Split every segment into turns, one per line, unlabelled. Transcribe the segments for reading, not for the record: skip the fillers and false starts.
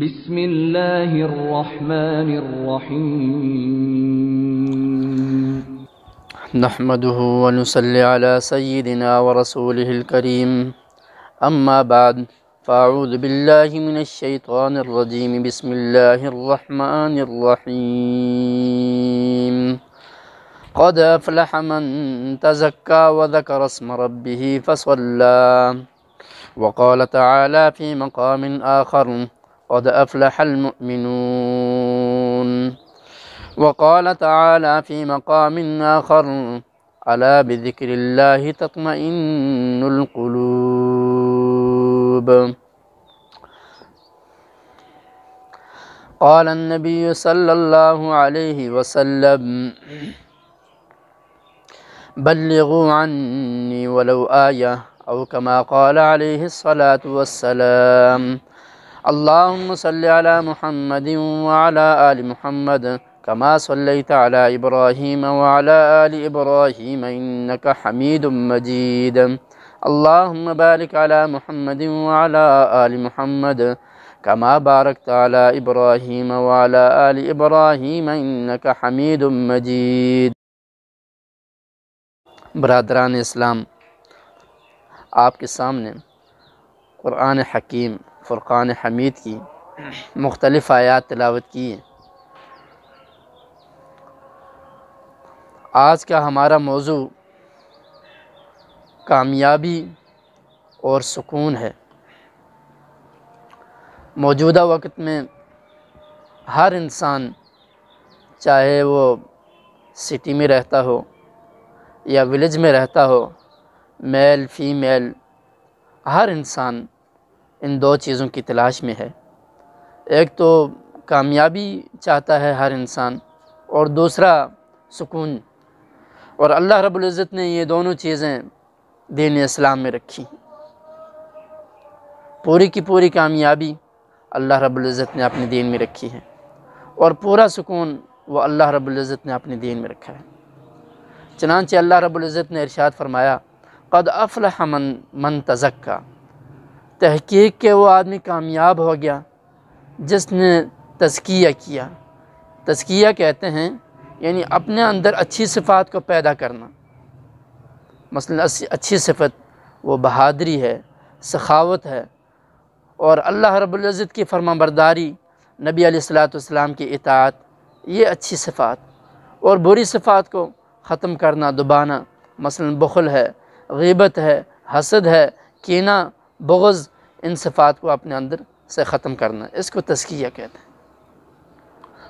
بسم اللہ الرحمن الرحیم
نحمده ونصلي على سيدنا ورسوله الكريم أما بعد فأعوذ بالله من الشيطان الرجيم بسم الله الرحمن الرحيم قد أفلح من تزكى وذكر اسم ربه فصلى وقال تعالى في مقام آخر قد أفلح المؤمنون وقال تعالى في مقام آخر ألا بذكر الله تطمئن القلوب قال النبي صلى الله عليه وسلم بلغوا عني ولو آية أو كما قال عليه الصلاة والسلام اللهم صل على محمد وعلى آل محمد كما صليت على إبراهيم وعلى آل إبراهيم إنك حميد مجيد اللهم بارك على محمد وعلى آل محمد كما باركت على إبراهيم وعلى آل إبراهيم إنك حميد مجيد. برادران اسلام، آپ کے سامنے قرآن حکیم فرقان حمید کی مختلف آیات تلاوت کی ہیں. آج کا ہمارا موضوع کامیابی اور سکون ہے. موجودہ وقت میں ہر انسان، چاہے وہ سٹی میں رہتا ہو یا ولیج میں رہتا ہو، میل فیمیل، ہر انسان ان دو چیزوں کی تلاش میں ہے. ایک تو کامیابی چاہتا ہے ہر انسان، اور دوسرا سکون. اور اللہ رب العزت نے یہ دونوں چیزیں دین اسلام میں رکھی. پوری کی پوری کامیابی اللہ رب العزت نے اپنے دین میں رکھی ہے، اور پورا سکون وہ اللہ رب العزت نے اپنے دین میں رکھا ہے. چنانچہ اللہ رب العزت نے ارشاد فرمایا قد افلح من تزکا، تحقیق کہ وہ آدمی کامیاب ہو گیا جس نے تزکیہ کیا. تزکیہ کہتے ہیں یعنی اپنے اندر اچھی صفات کو پیدا کرنا. مثلا اچھی صفت وہ بہادری ہے، سخاوت ہے، اور اللہ رب العزت کی فرما برداری، نبی علیہ السلام کی اطاعت، یہ اچھی صفات. اور بری صفات کو ختم کرنا، دبانا، مثلا بخل ہے، غیبت ہے، حسد ہے، کینہ، بغض، ان صفات کو اپنے اندر سے ختم کرنا، اس کو تزکیہ کہتے ہیں.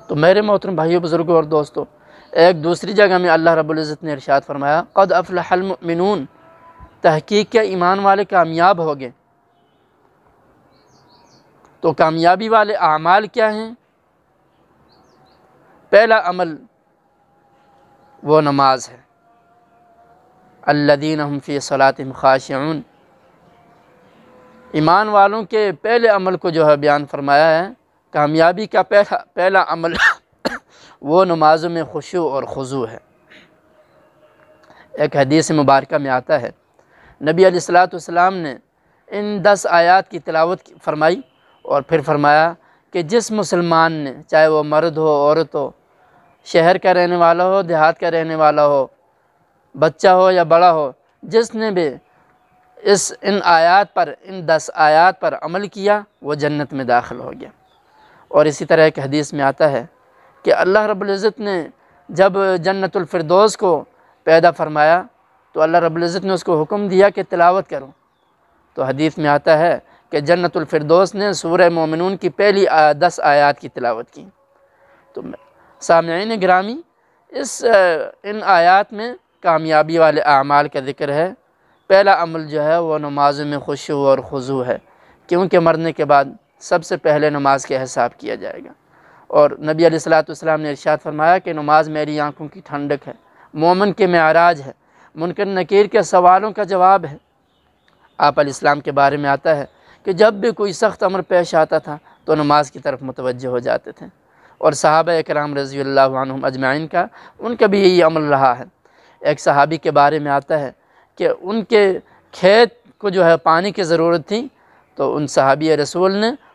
تو میرے محترم بھائیوں، بزرگوں اور دوستوں، ایک دوسری جگہ میں اللہ رب العزت نے ارشاد فرمایا قد افلح المؤمنون، تحقیق کہ ایمان والے کامیاب ہو گئے. تو کامیابی والے اعمال کیا ہیں؟ پہلا عمل وہ نماز ہے. الذین هم فی صلاتهم خاشعون. ایمان والوں کے پہلے عمل کو جو ہے بیان فرمایا ہے. کامیابی کا پہلا عمل وہ نمازوں میں خشوع اور خضوع ہے. ایک حدیث مبارکہ میں آتا ہے نبی علیہ السلام نے ان 10 آیات کی تلاوت فرمائی، اور پھر فرمایا کہ جس مسلمان نے، چاہے وہ مرد ہو، عورت ہو، شہر کا رہنے والا ہو، دیہات کا رہنے والا ہو، بچہ ہو یا بڑا ہو، جس نے بھی ان آیات پر، ان 10 آیات پر عمل کیا، وہ جنت میں داخل ہو گیا. اور اسی طرح ایک حدیث میں آتا ہے کہ اللہ رب العزت نے جب جنت الفردوس کو پیدا فرمایا تو اللہ رب العزت نے اس کو حکم دیا کہ تلاوت کرو. تو حدیث میں آتا ہے کہ جنت الفردوس نے سورہ مومنون کی پہلی 10 آیات کی تلاوت کی. تو سامعین گرامی، ان آیات میں کامیابی والے اعمال کا ذکر ہے. پہلا عمل جو ہے وہ نمازوں میں خشوع اور خضوع ہے، کیونکہ مرنے کے بعد سب سے پہلے نماز کا حساب کیا جائے گا. اور نبی علیہ السلام نے ارشاد فرمایا کہ نماز میری آنکھوں کی ٹھنڈک ہے، مومن کے معراج ہے، منکر نکیر کے سوالوں کا جواب ہے. آپ علیہ السلام کے بارے میں آتا ہے کہ جب بھی کوئی سخت امر پیش آتا تھا تو نماز کی طرف متوجہ ہو جاتے تھے. اور صحابہ کرام رضی اللہ عنہم اجمعین کا ان کا بھی یہی عمل رہا ہے. ایک صحابی کے بارے میں آتا ہے کہ ان کے کھیت کو جو ہے پانی کی ضرورت تھی، تو ان صحابی رسول نے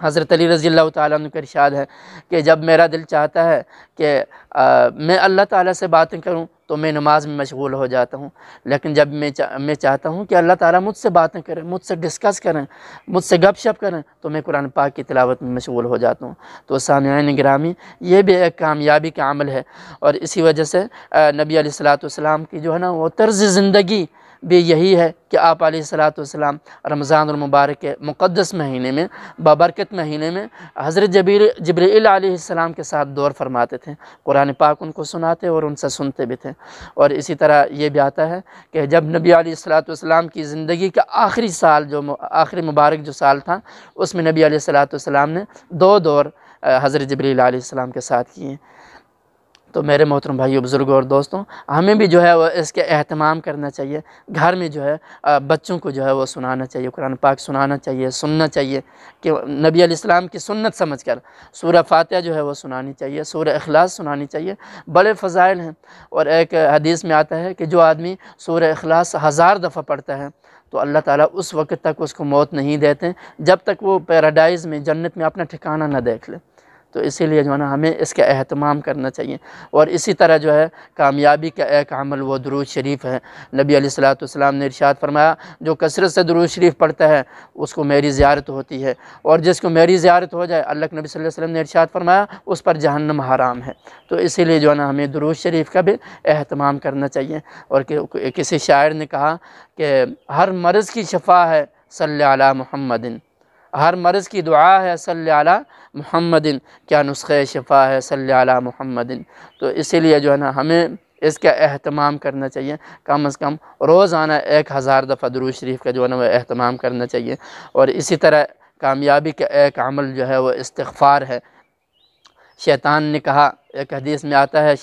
حضرت علی رضی اللہ تعالیٰ عنہ کا ارشاد ہے کہ جب میرا دل چاہتا ہے کہ میں اللہ تعالیٰ سے باتیں کروں تو میں نماز میں مشغول ہو جاتا ہوں، لیکن جب میں چاہتا ہوں کہ اللہ تعالیٰ مجھ سے باتیں کریں، مجھ سے ڈسکس کریں، مجھ سے گپ شپ کریں، تو میں قرآن پاک کی تلاوت میں مشغول ہو جاتا ہوں۔ تو سامعین گرامی، یہ بھی ایک کامیابی کا عمل ہے، اور اسی وجہ سے نبی علیہ الصلوۃ والسلام کی جو ہے نا وہ طرز زندگی بھی یہی ہے کہ آپ علیہ الصلوۃ والسلام رمضان المبارک کے مقدس مہینے میں، بابرکت مہینے میں حضرت جبرائیل علیہ السلام کے ساتھ دور فرماتے تھے، قرآن پاک ان کو سناتے اور ان سے سنتے بھی تھے۔ اور اسی طرح یہ بھی آتا ہے کہ جب نبی علیہ الصلوۃ والسلام کی زندگی کا آخری سال، جو آخری مبارک جو سال تھا، اس میں نبی علیہ الصلوۃ والسلام نے 2 دور حضرت جبرائیل علیہ السلام کے ساتھ کیے۔ تو میرے محترم بھائیو، بزرگوں اور دوستوں، ہمیں بھی جو ہے وہ اس کے اہتمام کرنا چاہیے، گھر میں جو ہے بچوں کو جو ہے وہ سنانا چاہیے، قرآن پاک سنانا چاہیے، سننا چاہیے، کہ نبی علیہ السلام کی سنت سمجھ کر سورہ فاتحہ جو ہے وہ سنانی چاہیے، سورہ اخلاص سنانی چاہیے، بڑے فضائل ہیں۔ اور ایک حدیث میں آتا ہے کہ جو آدمی سورہ اخلاص 1000 دفعہ پڑھتا ہے تو اللہ تعالیٰ اس وقت تک اس کو موت نہیں دیتے جب تک وہ پیراڈائز میں، جنت میں اپنا ٹھکانہ نہ دیکھ لے۔ تو اسی لیے جو ہے نا ہمیں اس کا اہتمام کرنا چاہیے۔ اور اسی طرح جو ہے کامیابی کا ایک عمل وہ درود شریف ہے۔ نبی علیہ الصلوۃ والسلام نے ارشاد فرمایا، جو کثرت سے درود شریف پڑھتا ہے اس کو میری زیارت ہوتی ہے، اور جس کو میری زیارت ہو جائے، اللہ کے نبی صلی اللہ علیہ وسلم نے ارشاد فرمایا، اس پر جہنم حرام ہے۔ تو اسی لیے جو ہے نا ہمیں درود شریف کا بھی اہتمام کرنا چاہیے۔ اور کسی شاعر نے کہا کہ ہر مرض کی شفا ہے صلی علی محمد، ہر مرض کی دعا ہے صلی علی محمد، کیا نسخہ شفا ہے صلی علی محمد۔ تو اسی لیے جو ہے نا ہمیں اس کا اہتمام کرنا چاہیے، کم از کم روزانہ 1000 دفعہ درود شریف کا جو ہے نا وہ اہتمام کرنا چاہیے۔ اور اسی طرح کامیابی کا ایک عمل جو ہے وہ استغفار ہے۔ شیطان نے کہا، ایک حدیث میں آتا ہے،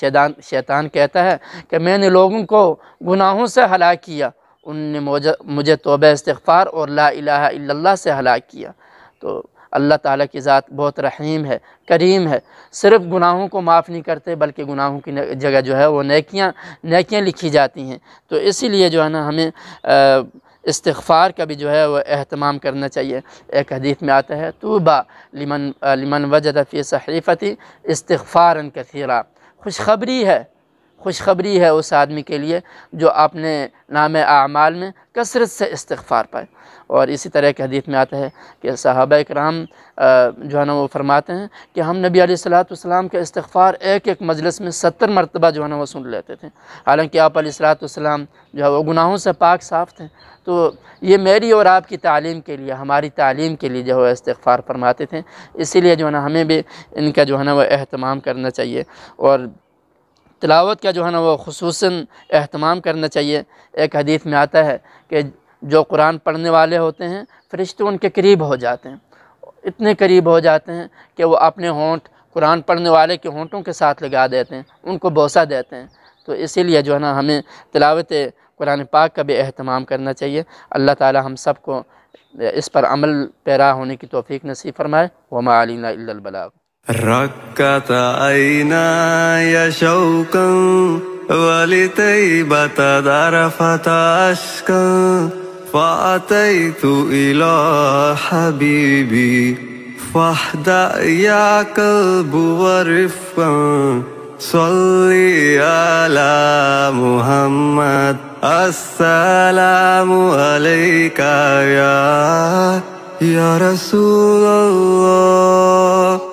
شیطان کہتا ہے کہ میں نے لوگوں کو گناہوں سے ہلاک کیا، ان نے مجھے توبہ استغفار اور لا الہ الا اللہ سے ہلاک کیا۔ تو اللہ تعالیٰ کی ذات بہت رحیم ہے، کریم ہے، صرف گناہوں کو معاف نہیں کرتے بلکہ گناہوں کی جگہ جو ہے وہ نیکیاں لکھی جاتی ہیں۔ تو اسی لیے جو ہے نا ہمیں استغفار کا بھی جو ہے وہ اہتمام کرنا چاہیے۔ ایک حدیث میں آتا ہے، طوبیٰ لمن وجد فی صحیفتی استغفارا کثیرا، خوشخبری ہے اس آدمی کے لیے جو اپنے نام اعمال میں کثرت سے استغفار پائے۔ اور اسی طرح کے حدیث میں آتا ہے کہ صحابہ کرام جو ہے نا وہ فرماتے ہیں کہ ہم نبی علیہ الصلوۃ والسلام کا استغفار ایک مجلس میں 70 مرتبہ جو ہے نا وہ سن لیتے تھے، حالانکہ آپ علیہ الصلوۃ والسلام جو ہے وہ گناہوں سے پاک صاف تھے۔ تو یہ میری اور آپ کی تعلیم کے لیے، ہماری تعلیم کے لیے جو ہے استغفار فرماتے تھے۔ اسی لیے جو ہے نا ہمیں بھی ان کا جو ہے نا وہ اہتمام کرنا چاہیے، اور تلاوت کا جو ہے نا وہ خصوصاً اہتمام کرنا چاہیے۔ ایک حدیث میں آتا ہے کہ جو قرآن پڑھنے والے ہوتے ہیں فرشتے ان کے قریب ہو جاتے ہیں، اتنے قریب ہو جاتے ہیں کہ وہ اپنے ہونٹ قرآن پڑھنے والے کے ہونٹوں کے ساتھ لگا دیتے ہیں، ان کو بوسہ دیتے ہیں۔ تو اسی لیے جو ہے نا ہمیں تلاوت قرآن پاک کا بھی اہتمام کرنا چاہیے۔ اللہ تعالی ہم سب کو اس پر عمل پیرا ہونے کی توفیق نصیب فرمائے۔ وما علینا الا البلاغ۔
ركت عيناي شوقا ولطيبة ذرفت أشكا فأتيت إلى حبيبي فاهدأ يا قلب ورفقا صلي على محمد السلام عليك يا رسول الله